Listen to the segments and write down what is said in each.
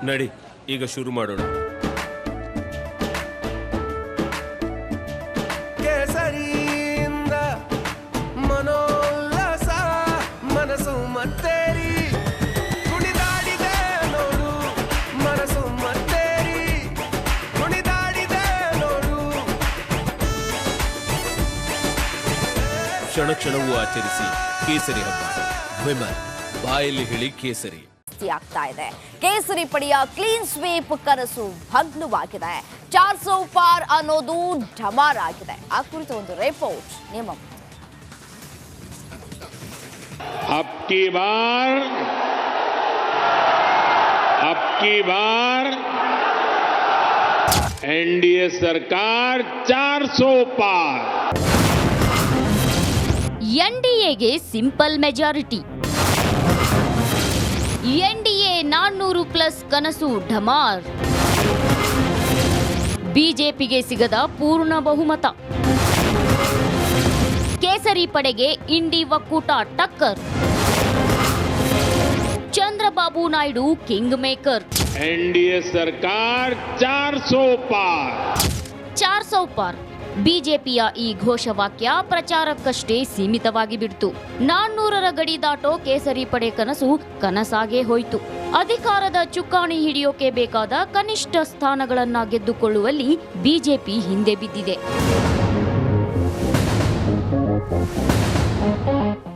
ನಡಿ, ಈಗ ಶುರು ಮಾಡೋಣ. ಕೇಸರಿಯಿಂದ ಮನೋಲ್ಲಾಸ ಮನಸ್ಸು ಮತ್ತೇರಿ ಕುಣಿದಾಡಿದೆ ನೋಡು, ಮನಸ್ಸು ಮತ್ತೇರಿ ಕುಣಿದಾಡಿದೆ ನೋಡು. ಕ್ಷಣ ಕ್ಷಣವೂ ಆಚರಿಸಿ ಕೇಸರಿ ಹಬ್ಬ. ವಿಮಲ್, ಬಾಯಲ್ಲಿ ಹೇಳಿ ಕೇಸರಿ. ಆಗ್ತಾ ಇದೆ. ಕೇಸರಿ ಪಡೆಯ ಕ್ಲೀನ್ ಸ್ವೀಪ್ ಕನಸು ಭಗ್ನವಾಗಿದೆ. 400 ಪಾರ್ ಅನ್ನೋದು ಢಮಾರ್ ಆಗಿದೆ. ಆ ಕುರಿತು ಒಂದು ರಿಪೋರ್ಟ್ ನಿಮ್ಮ ಅಬ್ಕಿ ಬಾರ್ एनडीए सरकार 400 पार. ಎನ್ಡಿಎಗೆ ಸಿಂಪಲ್ ಮೆಜಾರಿಟಿ. ಎನ್ಡಿಎ 400+ ಕನಸು ಢಮಾರ್. ಬಿಜೆಪಿಗೆ ಸಿಗದ ಪೂರ್ಣ ಬಹುಮತ. ಕೇಸರಿ ಪಡೆಗೆ ಇಂಡಿ ಒಕ್ಕೂಟ ಟಕ್ಕರ್. Chandrababu Naidu king maker. NDA सरकार 400 पार. 400 ಪಾರ್. ಬಿಜೆಪಿಯ ಈ ಘೋಷವಾಕ್ಯ ಪ್ರಚಾರಕ್ಕಷ್ಟೇ ಸೀಮಿತವಾಗಿ ಬಿಡ್ತು. 400ರ ಗಡಿ ದಾಟೋ ಕೇಸರಿ ಪಡೆ ಕನಸು ಕನಸಾಗೇ ಹೋಯಿತು. ಅಧಿಕಾರದ ಚುಕ್ಕಾಣಿ ಹಿಡಿಯೋಕೆ ಬೇಕಾದ ಕನಿಷ್ಠ ಸ್ಥಾನಗಳನ್ನ ಗೆದ್ದುಕೊಳ್ಳುವಲ್ಲಿ ಬಿಜೆಪಿ ಹಿಂದೆ ಬಿದ್ದಿದೆ.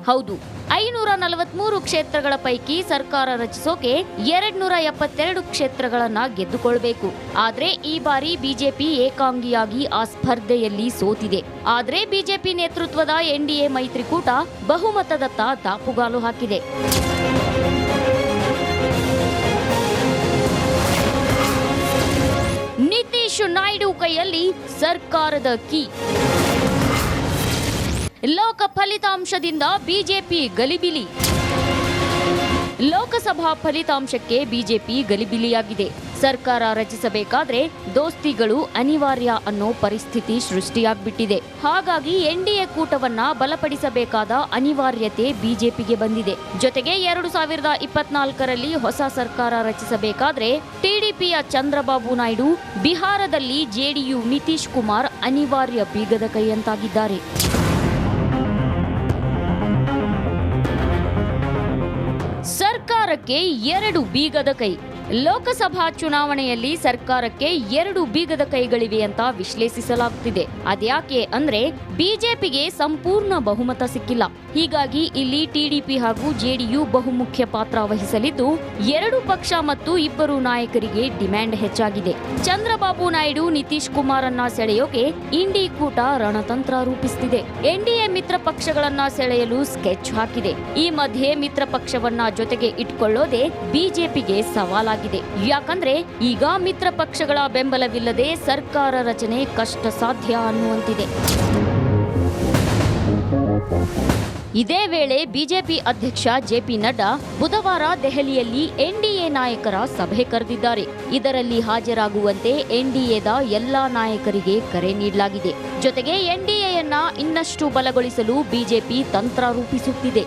ಹೌದು, 543 ಕ್ಷೇತ್ರಗಳ ಪೈಕಿ ಸರ್ಕಾರ ರಚಿಸೋಕೆ 272 ಕ್ಷೇತ್ರಗಳನ್ನ ಗೆದ್ದುಕೊಳ್ಬೇಕು. ಆದ್ರೆ ಈ ಬಾರಿ ಬಿಜೆಪಿ ಏಕಾಂಗಿಯಾಗಿ ಆ ಸ್ಪರ್ಧೆಯಲ್ಲಿ ಸೋತಿದೆ. ಆದ್ರೆ ಬಿಜೆಪಿ ನೇತೃತ್ವದ ಎನ್ಡಿಎ ಮೈತ್ರಿಕೂಟ ಬಹುಮತದತ್ತ ದಾಪುಗಾಲು ಹಾಕಿದೆ. ನಿತೀಶ್ ನಾಯ್ಡು ಕೈಯಲ್ಲಿ ಸರ್ಕಾರದ ಕೀ. ಲೋಕ ಫಲಿತಾಂಶದಿಂದ ಬಿಜೆಪಿ ಗಲಿಬಿಲಿ. ಲೋಕಸಭಾ ಫಲಿತಾಂಶಕ್ಕೆ ಬಿಜೆಪಿ ಗಲಿಬಿಲಿಯಾಗಿದೆ. ಸರ್ಕಾರ ರಚಿಸಬೇಕಾದ್ರೆ ದೋಸ್ತಿಗಳು ಅನಿವಾರ್ಯ ಅನ್ನೋ ಪರಿಸ್ಥಿತಿ ಸೃಷ್ಟಿಯಾಗ್ಬಿಟ್ಟಿದೆ. ಹಾಗಾಗಿ ಎನ್ಡಿಎ ಕೂಟವನ್ನ ಬಲಪಡಿಸಬೇಕಾದ ಅನಿವಾರ್ಯತೆ ಬಿಜೆಪಿಗೆ ಬಂದಿದೆ. ಜೊತೆಗೆ 2024ರಲ್ಲಿ ಹೊಸ ಸರ್ಕಾರ ರಚಿಸಬೇಕಾದ್ರೆ ಟಿಡಿಪಿಯ ಚಂದ್ರಬಾಬು ನಾಯ್ಡು, ಬಿಹಾರದಲ್ಲಿ ಜೆಡಿಯು ನಿತೀಶ್ ಕುಮಾರ್ ಅನಿವಾರ್ಯ ಬೀಗದ ಕೈಯಂತಾಗಿದ್ದಾರೆ. ಸರ್ಕಾರಕ್ಕೆ 2 ಬೀಗದ ಕೈ. ಲೋಕಸಭಾ ಚುನಾವಣೆಯಲ್ಲಿ ಸರ್ಕಾರಕ್ಕೆ 2 ಬೀಗದ ಕೈಗಳಿವೆ ಅಂತ ವಿಶ್ಲೇಷಿಸಲಾಗುತ್ತಿದೆ. ಅದ್ಯಾಕೆ ಅಂದ್ರೆ ಬಿಜೆಪಿಗೆ ಸಂಪೂರ್ಣ ಬಹುಮತ ಸಿಕ್ಕಿಲ್ಲ. ಹೀಗಾಗಿ ಇಲ್ಲಿ ಟಿಡಿಪಿ ಹಾಗೂ ಜೆಡಿಯು ಬಹುಮುಖ್ಯ ಪಾತ್ರ ವಹಿಸಲಿದ್ದು 2 ಪಕ್ಷ ಮತ್ತು 2 ನಾಯಕರಿಗೆ ಡಿಮ್ಯಾಂಡ್ ಹೆಚ್ಚಾಗಿದೆ. ಚಂದ್ರಬಾಬು ನಾಯ್ಡು ನಿತೀಶ್ ಕುಮಾರನ್ನ ಸೆಳೆಯೋಕೆ ಇಂಡಿ ಕೂಟ ರಣತಂತ್ರ ರೂಪಿಸುತ್ತಿದೆ. ಎನ್ಡಿಎ ಮಿತ್ರ ಪಕ್ಷಗಳನ್ನ ಸೆಳೆಯಲು ಸ್ಕೆಚ್ ಹಾಕಿದೆ. ಈ ಮಧ್ಯೆ ಮಿತ್ರ ಪಕ್ಷವನ್ನ ಜೊತೆಗೆ ಇಟ್ಕೊಳ್ಳೋದೇ ಬಿಜೆಪಿಗೆ ಸವಾಲಾಗಿದೆ. ಯಾಕಂದ್ರೆ ಈಗ ಮಿತ್ರ ಪಕ್ಷಗಳ ಬೆಂಬಲವಿಲ್ಲದೆ ಸರ್ಕಾರ ರಚನೆ ಕಷ್ಟ ಸಾಧ್ಯ ಅನ್ನುವಂತಿದೆ. ಇದೇ ವೇಳೆ ಬಿಜೆಪಿ ಅಧ್ಯಕ್ಷ ಜೆಪಿ ನಡ್ಡಾ ಬುಧವಾರ ದೆಹಲಿಯಲ್ಲಿ ಎನ್ಡಿಎ ನಾಯಕರ ಸಭೆ ಕರೆದಿದ್ದಾರೆ. ಇದರಲ್ಲಿ ಹಾಜರಾಗುವಂತೆ ಎನ್ಡಿಎದ ಎಲ್ಲಾ ನಾಯಕರಿಗೆ ಕರೆ ನೀಡಲಾಗಿದೆ. ಜೊತೆಗೆ ಎನ್ಡಿಎಯನ್ನ ಇನ್ನಷ್ಟು ಬಲಗೊಳಿಸಲು ಬಿಜೆಪಿ ತಂತ್ರ ರೂಪಿಸುತ್ತಿದೆ.